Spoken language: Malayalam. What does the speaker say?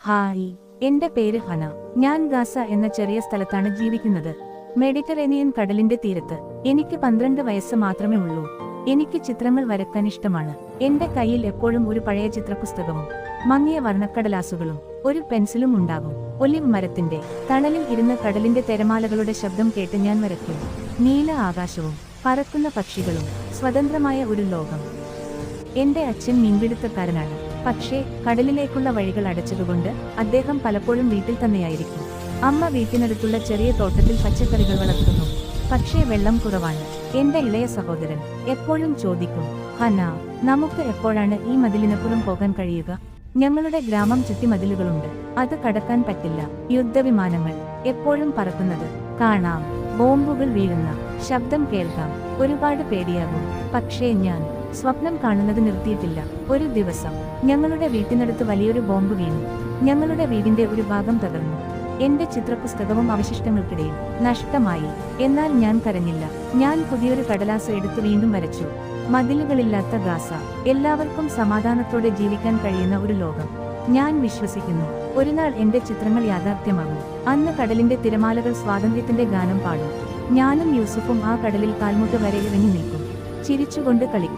ഹായ്, എന്റെ പേര് ഹന. ഞാൻ ഗാസ എന്ന ചെറിയ സ്ഥലത്താണ് ജീവിക്കുന്നത്. മെഡിറ്ററേനിയൻ കടലിന്റെ തീരത്ത്. എനിക്ക് 12 വയസ്സ് മാത്രമേ ഉള്ളൂ. എനിക്ക് ചിത്രങ്ങൾ വരയ്ക്കാൻ ഇഷ്ടമാണ്. എന്റെ കയ്യിൽ എപ്പോഴും ഒരു പഴയ ചിത്രപുസ്തകവും മങ്ങിയ വർണ്ണക്കടലാസുകളും ഒരു പെൻസിലും ഉണ്ടാകും. ഒലിവ് മരത്തിന്റെ തണലിൽ ഇരുന്ന് കടലിന്റെ തിരമാലകളുടെ ശബ്ദം കേട്ട് ഞാൻ വരയ്ക്കും. നീല ആകാശവും പറക്കുന്ന പക്ഷികളും സ്വതന്ത്രമായ ഒരു ലോകം. എന്റെ അച്ഛൻ മീൻപിടുത്തക്കാരനാണ്. പക്ഷേ കടലിലേക്കുള്ള വഴികൾ അടച്ചതുകൊണ്ട് അദ്ദേഹം പലപ്പോഴും വീട്ടിൽ തന്നെയായിരിക്കും. അമ്മ വീട്ടിനടുത്തുള്ള ചെറിയ തോട്ടത്തിൽ പച്ചക്കറികൾ വളർത്തുന്നു. പക്ഷേ വെള്ളം കുറവാണ്. എന്റെ ഇളയ സഹോദരൻ എപ്പോഴും ചോദിക്കും, ഹന, നമുക്ക് എപ്പോഴാണ് ഈ മതിലിനപ്പുറം പോകാൻ കഴിയുക? ഞങ്ങളുടെ ഗ്രാമം ചുറ്റിമതിലുകളുണ്ട്, അത് കടക്കാൻ പറ്റില്ല. യുദ്ധവിമാനങ്ങൾ എപ്പോഴും പറക്കുന്നത് കാണാം, ബോംബുകൾ വീഴുന്ന ശബ്ദം കേൾക്കാം. ഒരുപാട് പേടിയാകും. പക്ഷേ ഞാൻ സ്വപ്നം കാണുന്നത് നിർത്തിയിട്ടില്ല. ഒരു ദിവസം ഞങ്ങളുടെ വീട്ടിനടുത്ത് വലിയൊരു ബോംബ് വീണു. ഞങ്ങളുടെ വീടിന്റെ ഒരു ഭാഗം തകർന്നു. എന്റെ ചിത്രപുസ്തകവും അവശിഷ്ടങ്ങൾക്കിടയിൽ നഷ്ടമായി. എന്നാൽ ഞാൻ കരഞ്ഞില്ല. ഞാൻ പുതിയൊരു കടലാസ് എടുത്ത് വീണ്ടും വരച്ചു. മതിലുകളില്ലാത്ത ഗാസ, എല്ലാവർക്കും സമാധാനത്തോടെ ജീവിക്കാൻ കഴിയുന്ന ഒരു ലോകം. ഞാൻ വിശ്വസിക്കുന്നു ഒരുനാൾ എന്റെ ചിത്രങ്ങൾ യാഥാർത്ഥ്യമാകും. അന്ന് കടലിന്റെ തിരമാലകൾ സ്വാതന്ത്ര്യത്തിന്റെ ഗാനം പാടും. ഞാനും യൂസുഫും ആ കടലിൽ കാൽമുട്ട് വരെ ഇറങ്ങി നിൽക്കും, ചിരിച്ചുകൊണ്ട് കളിക്കും.